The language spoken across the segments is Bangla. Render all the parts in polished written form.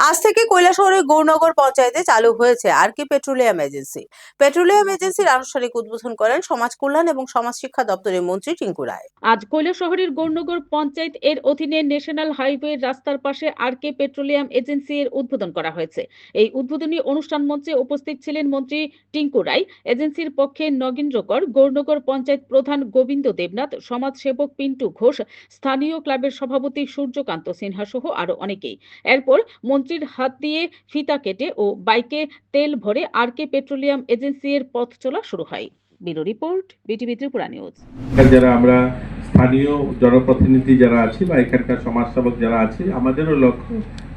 আজ থেকে কৈলাসহরের গৌরনগর পঞ্চায়েতে চালু হয়েছে আরকে পেট্রোলিয়াম এজেন্সি। পেট্রোলিয়াম এজেন্সির আনুষ্ঠানিক উদ্বোধন করেন সমাজ কল্যাণ এবং সমাজ শিক্ষা দপ্তরের মন্ত্রী টিঙ্কু রায়। আজ কৈলাসহরের গৌরনগর পঞ্চায়েত এর অধীনে ন্যাশনাল হাইওয়ে রাস্তার পাশে আরকে পেট্রোলিয়াম এজেন্সি এর উদ্বোধন করা হয়েছে। এই উদ্বোধনী অনুষ্ঠান মঞ্চে উপস্থিত ছিলেন মন্ত্রী টিঙ্কু রায়, এজেন্সির পক্ষে নগেন্দ্র কর, গৌরনগর পঞ্চায়েত প্রধান গোবিন্দ দেবনাথ, সমাজ সেবক পিন্টু ঘোষ, স্থানীয় ক্লাবের সভাপতি সূর্যকান্ত সিনহা সহ আরো অনেকেই। এরপর মন্ত্রীর হাত দিয়ে ফিতা কেটে ও বাইকে তেল ভরে আরকে পেট্রোলিয়াম এজেন্সি এর পথ চলা শুরু হয়। Bureau report, BTV Tripura news. যারা আমরা স্থানীয় জনপ্রতিনিধি যারা আছি বা এখানকার সমাজসেবক যারা আছে, আমাদেরও লক্ষ্য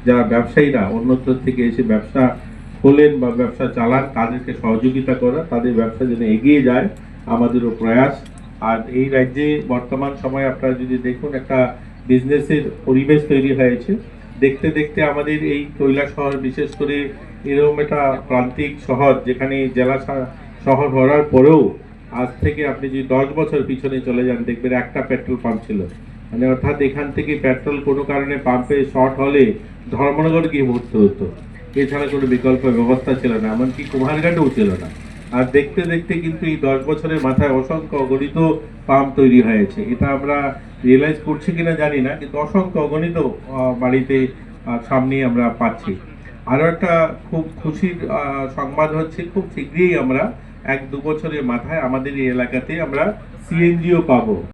যারা ব্যবসায়ীরা অন্যত্র থেকে এসে ব্যবসা খোলেন বা ব্যবসা চালান তাদেরকে সহযোগিতা করা, তাদের ব্যবসা যেন এগিয়ে যায় আমাদেরও প্রয়াস। আর এই রাজ্যে বর্তমান সময়ে আপনারা যদি দেখুন একটা বিজনেসের পরিবেশ তৈরি হয়েছে। দেখতে দেখতে আমাদের এই কৈলাসহর বিশেষ করে এরকম একটা প্রান্তিক শহর যেখানে জেলা শহর হওয়ার পরেও আজ থেকে আপনি যদি 10 বছর পিছনে চলে যান দেখবেন একটা পেট্রোল পাম্প ছিল। মানে অর্থাৎ এখান থেকে পেট্রোল কোনো কারণে পাম্পে শর্ট হলে ধর্মনগর গিয়ে ভরতে হতো, এছাড়া কোনো বিকল্প ব্যবস্থা ছিল না, এমনকি কুমারঘাটেও ছিল না। আর দেখতে দেখতে কিন্তু এই 10 বছরের মাথায় অসংখ্য অগণিত পাম্প তৈরি হয়েছে। এটা আমরা রিয়েলাইজ করছি কিনা জানি না, কিন্তু অসংখ্য অগণিত বাড়িতে সামনে আমরা পাচ্ছি। আরও একটা খুব খুশির সংবাদ হচ্ছে, খুব শীঘ্রই আমরা 1-2 বছরের মাথায় আমাদের এই এলাকাতে আমরা সিএনজিও পাবো।